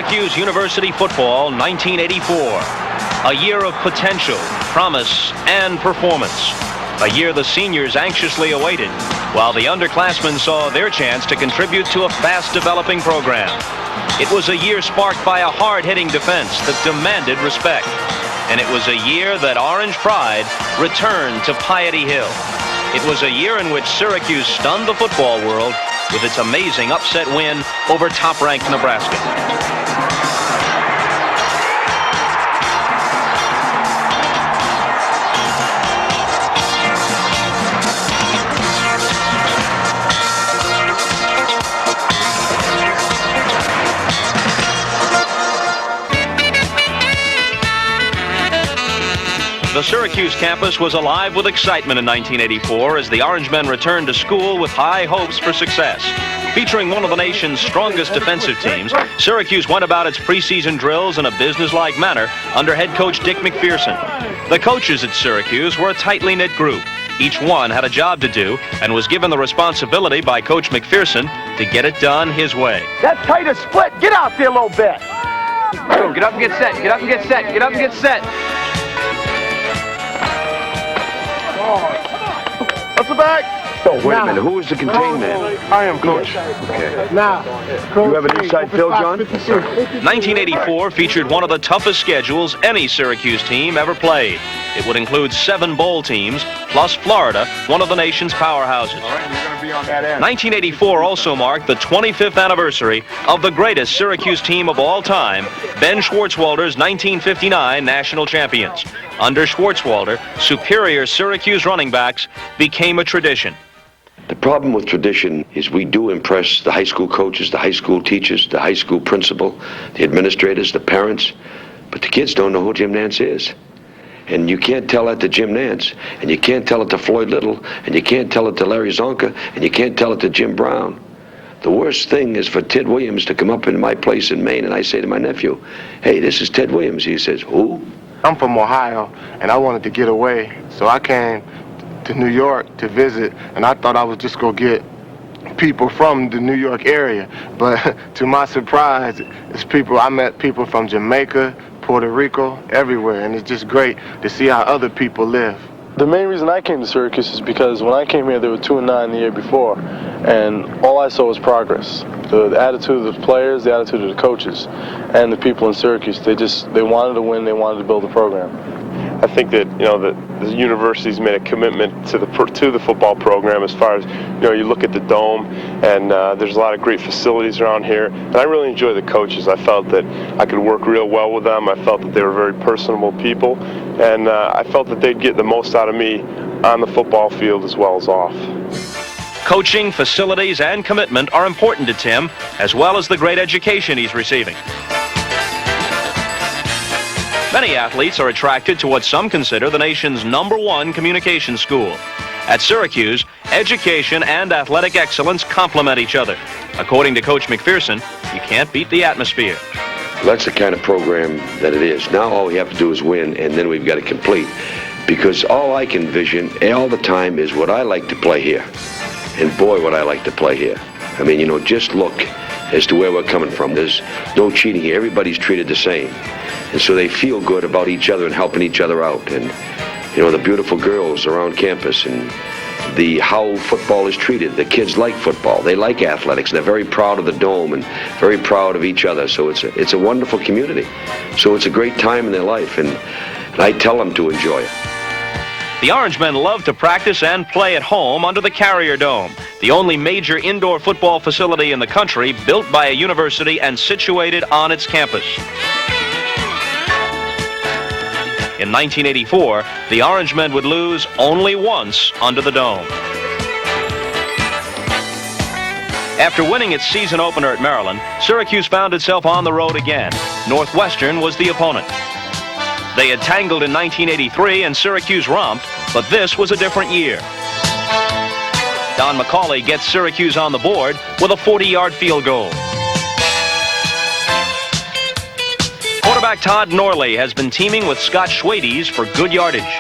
Syracuse University football, 1984. A year of potential, promise, and performance. A year the seniors anxiously awaited, while the underclassmen saw their chance to contribute to a fast-developing program. It was a year sparked by a hard-hitting defense that demanded respect. And it was a year that Orange Pride returned to Piety Hill. It was a year in which Syracuse stunned the football world with its amazing upset win over top-ranked Nebraska. The Syracuse campus was alive with excitement in 1984 as the Orangemen returned to school with high hopes for success. Featuring one of the nation's strongest defensive teams, Syracuse went about its preseason drills in a businesslike manner under head coach Dick McPherson. The coaches at Syracuse were a tightly knit group. Each one had a job to do and was given the responsibility by Coach McPherson to get it done his way. That tight is split. Get out there a little bit. Go, get up and get set. Get up and get set. Get up and get set. What's the back? Wait a minute, who is the contained man? I am, Coach. Okay. Now, You have an inside fill, John? 1984 featured one of the toughest schedules any Syracuse team ever played. It would include 7 bowl teams, plus Florida, one of the nation's powerhouses. All right, we're going to be on that end. 1984 also marked the 25th anniversary of the greatest Syracuse team of all time, Ben Schwartzwalder's 1959 national champions. Under Schwartzwalder, superior Syracuse running backs became a tradition. The problem with tradition is we do impress the high school coaches, the high school teachers, the high school principal, the administrators, the parents, but the kids don't know who Jim Nance is. And you can't tell that to Jim Nance, and you can't tell it to Floyd Little, and you can't tell it to Larry Zonka, and you can't tell it to Jim Brown. The worst thing is for Ted Williams to come up into my place in Maine, and I say to my nephew, "Hey, this is Ted Williams." He says, "Who?" I'm from Ohio, and I wanted to get away, so I came to New York to visit, and I thought I was just going to get people from the New York area. But to my surprise, I met people from Jamaica, Puerto Rico, everywhere, and it's just great to see how other people live. The main reason I came to Syracuse is because when I came here, they were 2-9 the year before, and all I saw was progress. The attitude of the players, the attitude of the coaches, and the people in Syracuse. They wanted to win. They wanted to build a program. I think that the university's made a commitment to the football program. As far as you look at the dome, and there's a lot of great facilities around here. And I really enjoy the coaches. I felt that I could work real well with them. I felt that they were very personable people, and I felt that they'd get the most out of me on the football field as well as off. Coaching, facilities, and commitment are important to Tim, as well as the great education he's receiving. Many athletes are attracted to what some consider the nation's #1 communication school. At Syracuse, education and athletic excellence complement each other. According to Coach McPherson, you can't beat the atmosphere. That's the kind of program that it is. Now all we have to do is win, and then we've got to complete. Because all I can envision all the time is what I like to play here. And boy, would I like to play here. I mean, just look as to where we're coming from. There's no cheating here. Everybody's treated the same. And so they feel good about each other and helping each other out. And, the beautiful girls around campus and how football is treated. The kids like football. They like athletics. They're very proud of the dome and very proud of each other. So it's a wonderful community. So it's a great time in their life. And I tell them to enjoy it. The Orangemen love to practice and play at home under the Carrier Dome, the only major indoor football facility in the country built by a university and situated on its campus. In 1984, the Orangemen would lose only once under the dome. After winning its season opener at Maryland, Syracuse found itself on the road again. Northwestern was the opponent. They had tangled in 1983 and Syracuse romped, but this was a different year. Don McCauley gets Syracuse on the board with a 40-yard field goal. Quarterback Todd Norley has been teaming with Scott Schwades for good yardage.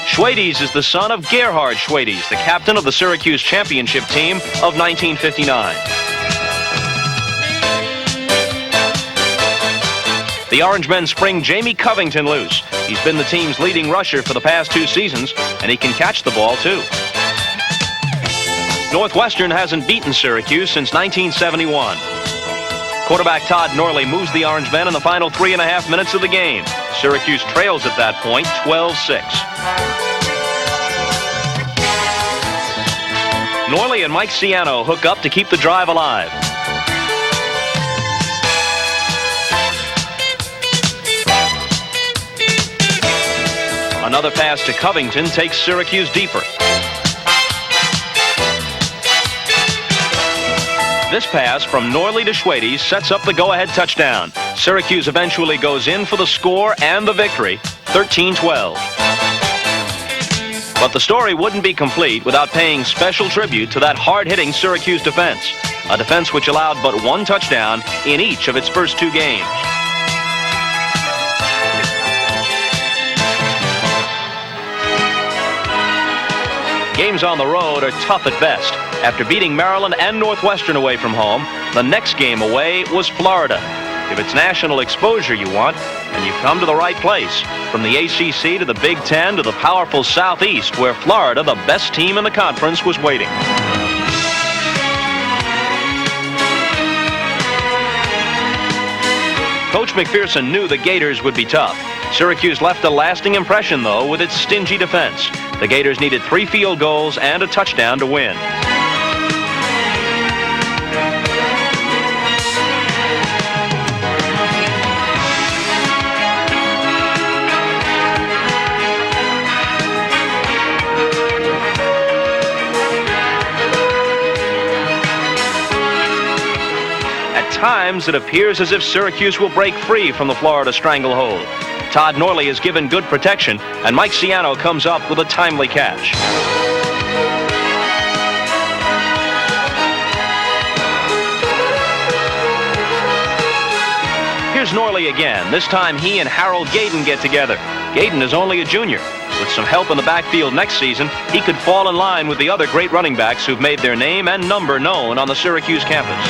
Schwades is the son of Gerhard Schwades, the captain of the Syracuse championship team of 1959. The Orangemen spring Jamie Covington loose. He's been the team's leading rusher for the past 2 seasons, and he can catch the ball, too. Northwestern hasn't beaten Syracuse since 1971. Quarterback Todd Norley moves the Orangemen in the final 3.5 minutes of the game. Syracuse trails at that point, 12-6. Norley and Mike Ciano hook up to keep the drive alive. Another pass to Covington takes Syracuse deeper. This pass from Norley to Schwades sets up the go-ahead touchdown. Syracuse eventually goes in for the score and the victory, 13-12. But the story wouldn't be complete without paying special tribute to that hard-hitting Syracuse defense, a defense which allowed but 1 touchdown in each of its first 2 games. Games on the road are tough at best. After beating Maryland and Northwestern away from home, the next game away was Florida. If it's national exposure you want, then you've come to the right place. From the ACC to the Big Ten to the powerful Southeast, where Florida, the best team in the conference, was waiting. Coach McPherson knew the Gators would be tough. Syracuse left a lasting impression, though, with its stingy defense. The Gators needed 3 field goals and a touchdown to win. At times, it appears as if Syracuse will break free from the Florida stranglehold. Todd Norley is given good protection, and Mike Ciano comes up with a timely catch. Here's Norley again. This time he and Harold Gaydon get together. Gaydon is only a junior. With some help in the backfield next season, he could fall in line with the other great running backs who've made their name and number known on the Syracuse campus.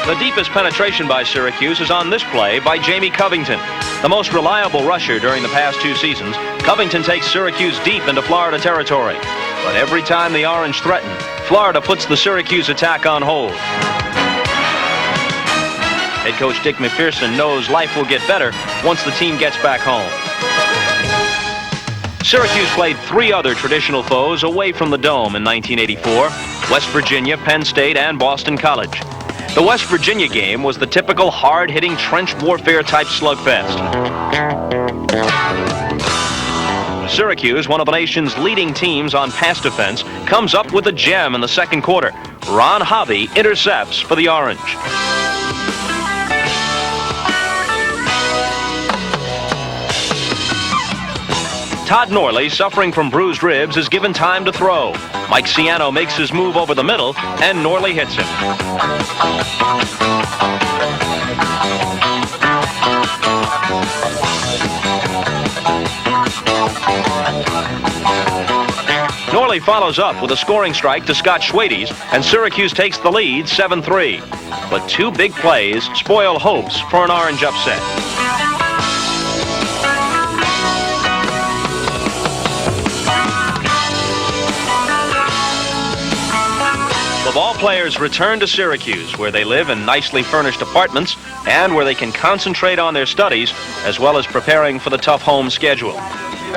The deepest penetration by Syracuse is on this play by Jamie Covington. The most reliable rusher during the past 2 seasons, Covington takes Syracuse deep into Florida territory. But every time the Orange threaten, Florida puts the Syracuse attack on hold. Head coach Dick McPherson knows life will get better once the team gets back home. Syracuse played 3 other traditional foes away from the Dome in 1984, West Virginia, Penn State, and Boston College. The West Virginia game was the typical hard-hitting trench warfare-type slugfest. Syracuse, one of the nation's leading teams on pass defense, comes up with a gem in the second quarter. Ron Hobby intercepts for the Orange. Todd Norley, suffering from bruised ribs, is given time to throw. Mike Ciano makes his move over the middle, and Norley hits him. Norley follows up with a scoring strike to Scott Schwades, and Syracuse takes the lead 7-3. But 2 big plays spoil hopes for an Orange upset. The ball players return to Syracuse, where they live in nicely furnished apartments and where they can concentrate on their studies as well as preparing for the tough home schedule.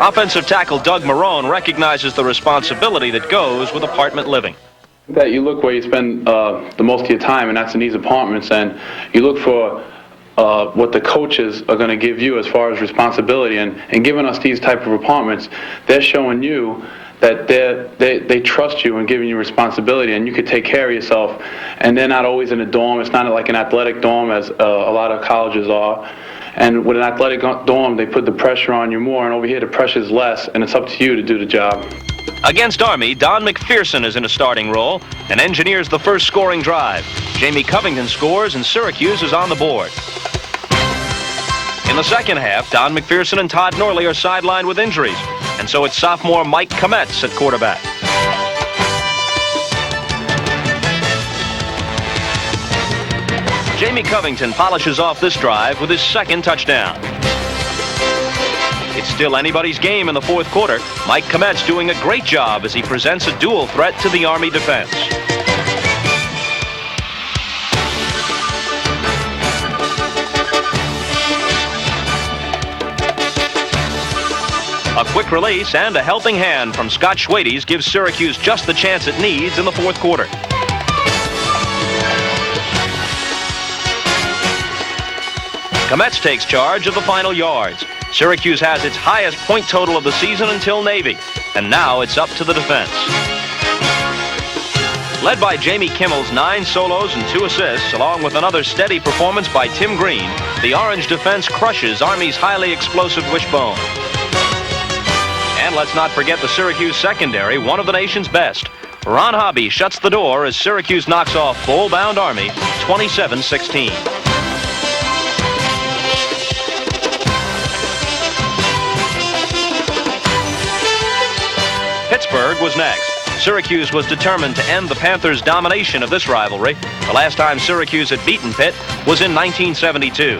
Offensive tackle Doug Marone recognizes the responsibility that goes with apartment living. That you look where you spend the most of your time, and that's in these apartments, and you look for what the coaches are going to give you as far as responsibility, and giving us these type of apartments, they're showing you that they trust you and giving you responsibility, and you could take care of yourself. And they're not always in a dorm. It's not like an athletic dorm as a lot of colleges are. And with an athletic dorm, they put the pressure on you more, and over here the pressure is less, and it's up to you to do the job. Against Army, Don McPherson is in a starting role and engineers the first scoring drive. Jamie Covington scores, and Syracuse is on the board. In the second half, Don McPherson and Todd Norley are sidelined with injuries, and so it's sophomore Mike Kometz at quarterback. Jamie Covington polishes off this drive with his second touchdown. It's still anybody's game in the fourth quarter. Mike Kometz doing a great job as he presents a dual threat to the Army defense. A quick release and a helping hand from Scott Schwades gives Syracuse just the chance it needs in the fourth quarter. Kometz takes charge of the final yards. Syracuse has its highest point total of the season until Navy, and now it's up to the defense. Led by Jamie Kimmel's 9 solos and 2 assists, along with another steady performance by Tim Green, the Orange defense crushes Army's highly explosive wishbone. And let's not forget the Syracuse secondary, one of the nation's best. Ron Hobby shuts the door as Syracuse knocks off bowl-bound Army 27-16. Pittsburgh was next. Syracuse was determined to end the Panthers' domination of this rivalry. The last time Syracuse had beaten Pitt was in 1972.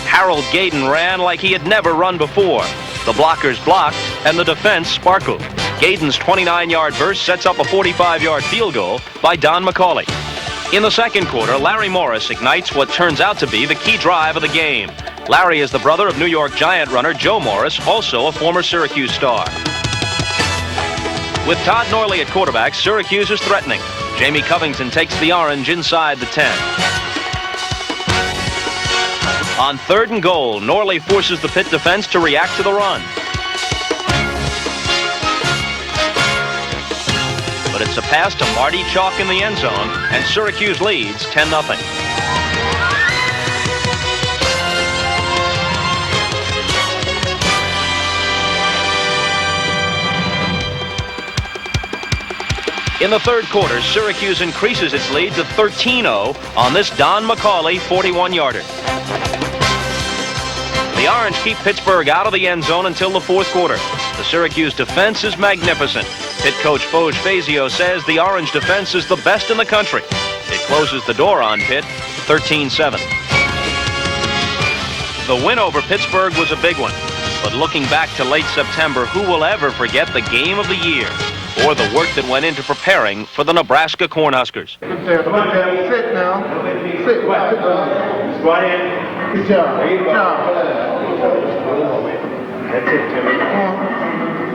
Harold Gaydon ran like he had never run before. The blockers blocked, and the defense sparkled. Gaydon's 29-yard burst sets up a 45-yard field goal by Don McCauley. In the second quarter, Larry Morris ignites what turns out to be the key drive of the game. Larry is the brother of New York Giant runner Joe Morris, also a former Syracuse star. With Todd Norley at quarterback, Syracuse is threatening. Jamie Covington takes the Orange inside the 10. On 3rd and goal, Norley forces the Pitt defense to react to the run. But it's a pass to Marty Chalk in the end zone, and Syracuse leads 10-0. In the third quarter, Syracuse increases its lead to 13-0 on this Don McCauley 41-yarder. The Orange keep Pittsburgh out of the end zone until the fourth quarter. The Syracuse defense is magnificent. Pitt coach Foge Fazio says the Orange defense is the best in the country. It closes the door on Pitt 13-7. The win over Pittsburgh was a big one. But looking back to late September, who will ever forget the game of the year? Or the work that went into preparing for the Nebraska Cornhuskers. Sit now. Sit. Squat in. Good job. There you go. That's it, Timmy.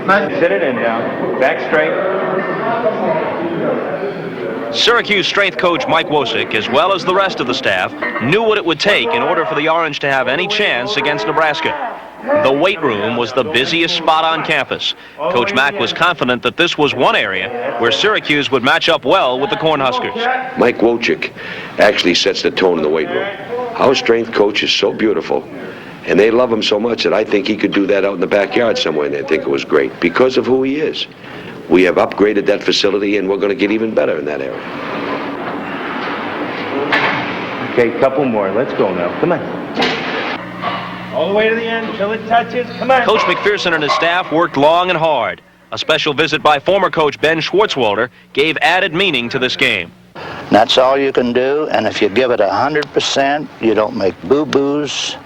Nice. Sit it in now. Back straight. Syracuse strength coach Mike Wosick, as well as the rest of the staff, knew what it would take in order for the Orange to have any chance against Nebraska. The weight room was the busiest spot on campus. Coach Mack was confident that this was one area where Syracuse would match up well with the Cornhuskers. Mike Wojcik actually sets the tone in the weight room. Our strength coach is so beautiful, and they love him so much that I think he could do that out in the backyard somewhere, and they think it was great because of who he is. We have upgraded that facility, and we're going to get even better in that area. Okay, couple more. Let's go now. Come on. All the way to the end until it touches. Come on. Coach McPherson and his staff worked long and hard. A special visit by former coach Ben Schwartzwalder gave added meaning to this game. That's all you can do, and if you give it 100%, you don't make boo-boos,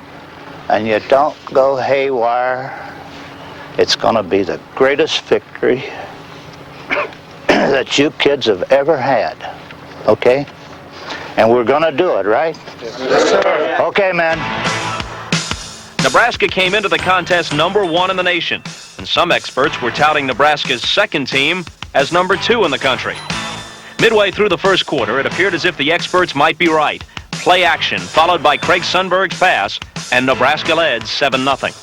and you don't go haywire, it's going to be the greatest victory that you kids have ever had, okay? And we're going to do it, right? Yes, sir. Okay, man. Nebraska came into the contest #1 in the nation, and some experts were touting Nebraska's second team as #2 in the country. Midway through the first quarter, it appeared as if the experts might be right. Play action, followed by Craig Sundberg's pass, and Nebraska led 7-0.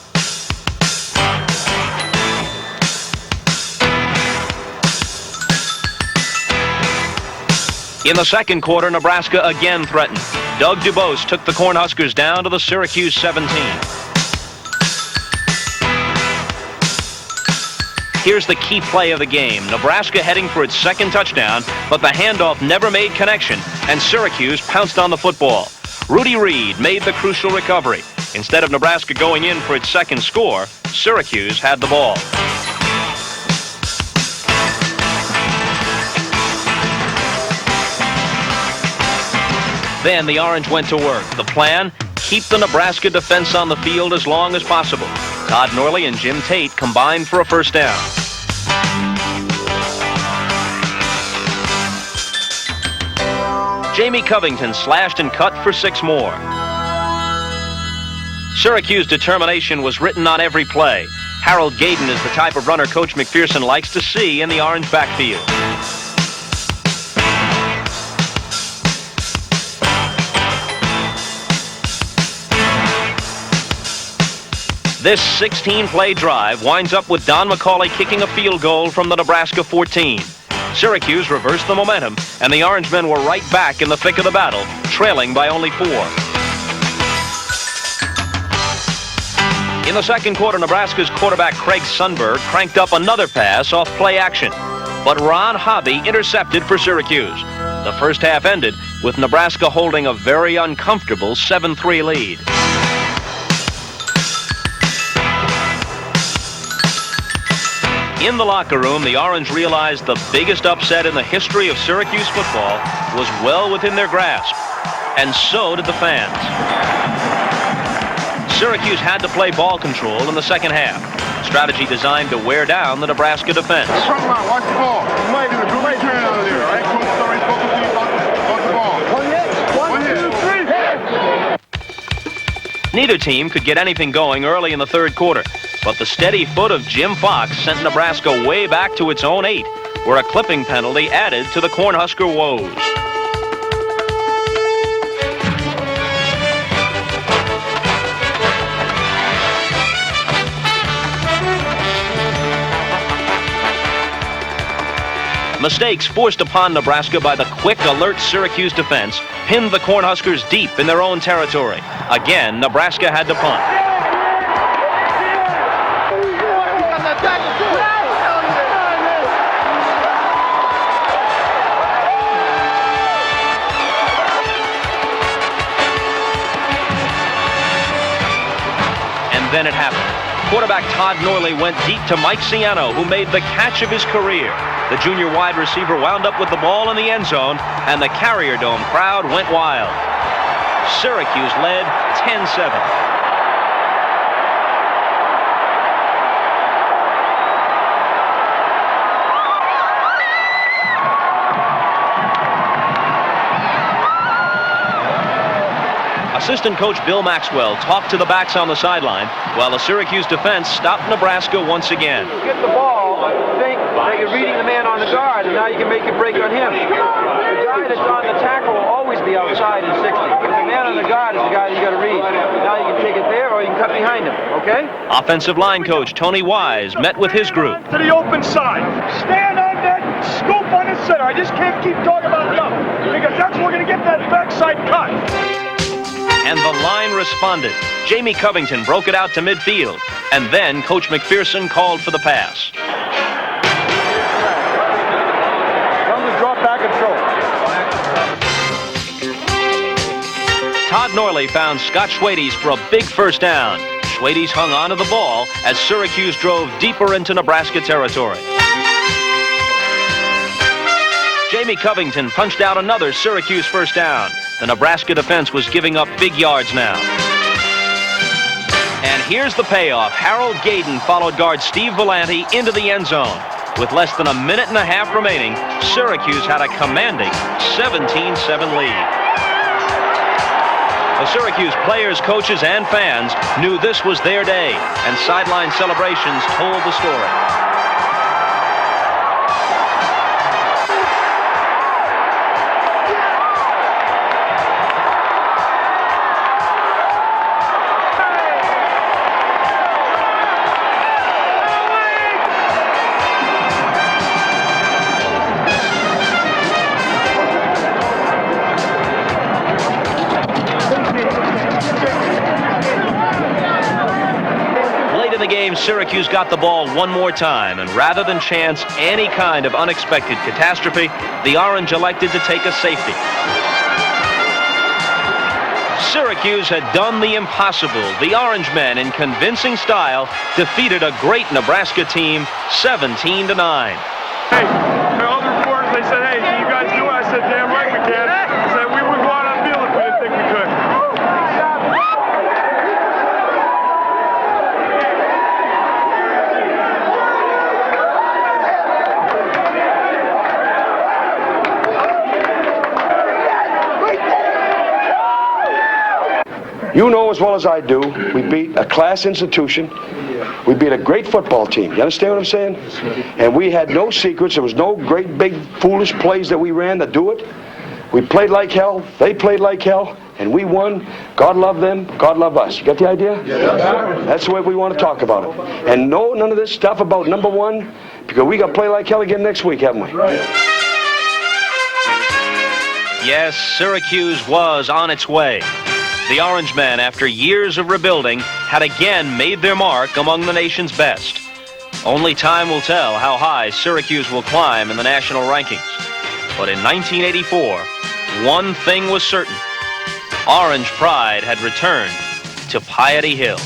In the second quarter, Nebraska again threatened. Doug Dubose took the Cornhuskers down to the Syracuse 17. Here's the key play of the game. Nebraska heading for its second touchdown, but the handoff never made connection, and Syracuse pounced on the football. Rudy Reed made the crucial recovery. Instead of Nebraska going in for its second score, Syracuse had the ball. Then the Orange went to work. The plan? Keep the Nebraska defense on the field as long as possible. Todd Norley and Jim Tate combined for a first down. Jamie Covington slashed and cut for 6 more. Syracuse determination was written on every play. Harold Gaydon is the type of runner Coach McPherson likes to see in the Orange backfield. This 16-play drive winds up with Don McCauley kicking a field goal from the Nebraska 14. Syracuse reversed the momentum, and the Orangemen were right back in the thick of the battle, trailing by only 4. In the second quarter, Nebraska's quarterback Craig Sundberg cranked up another pass off play action, but Ron Hobby intercepted for Syracuse. The first half ended with Nebraska holding a very uncomfortable 7-3 lead. In the locker room, the Orange realized the biggest upset in the history of Syracuse football was well within their grasp, and so did the fans. Syracuse had to play ball control in the second half, strategy designed to wear down the Nebraska defense. Watch the ball. You might do a great turn out of there, all right? Coach is already spoken to you about the ball. 1 hit. 1 hit. Neither team could get anything going early in the third quarter, but the steady foot of Jim Fox sent Nebraska way back to its own 8, where a clipping penalty added to the Cornhusker woes. Mistakes forced upon Nebraska by the quick, alert Syracuse defense pinned the Cornhuskers deep in their own territory. Again, Nebraska had to punt. And then it happened. Quarterback Todd Norley went deep to Mike Ciano, who made the catch of his career. The junior wide receiver wound up with the ball in the end zone, and the Carrier Dome crowd went wild. Syracuse led 10-7. Assistant coach Bill Maxwell talked to the backs on the sideline while the Syracuse defense stopped Nebraska once again. You get the ball, think that you're reading the man on the guard, and now you can make a break on him. The guy that's on the tackle will always be outside in 60. But the man on the guard is the guy that you got to read. Now you can take it there or you can cut behind him, okay? Offensive line coach Tony Wise met with his group. To the open side. Stand on that scoop on the center. I just can't keep talking about enough because that's where we're going to get that backside cut. And the line responded. Jamie Covington broke it out to midfield. And then Coach McPherson called for the pass. Come to drop back and throw. Todd Norley found Scott Schwades for a big first down. Schwades hung onto the ball as Syracuse drove deeper into Nebraska territory. Jamie Covington punched out another Syracuse first down. The Nebraska defense was giving up big yards now. And here's the payoff. Harold Gaydon followed guard Steve Volante into the end zone. With less than a minute and a half remaining, Syracuse had a commanding 17-7 lead. The Syracuse players, coaches, and fans knew this was their day, and sideline celebrations told the story. Syracuse got the ball one more time, and rather than chance any kind of unexpected catastrophe, the Orange elected to take a safety. Syracuse had done the impossible. The Orangemen, in convincing style, defeated a great Nebraska team 17-9. Hey, all the reporters, they said, hey, can you guys do it? I said, damn right we can. I said, we would go out on the field and You know as well as I do, we beat a class institution. We beat a great football team. You understand what I'm saying? And we had no secrets. There was no great, big, foolish plays that we ran to do it. We played like hell. They played like hell. And we won. God love them. God love us. You got the idea? Yes. That's the way we want to talk about it. And no, none of this stuff about number one, because we got to play like hell again next week, haven't we? Right. Yes, Syracuse was on its way. The Orangemen, after years of rebuilding, had again made their mark among the nation's best. Only time will tell how high Syracuse will climb in the national rankings. But in 1984, one thing was certain. Orange pride had returned to Piety Hill.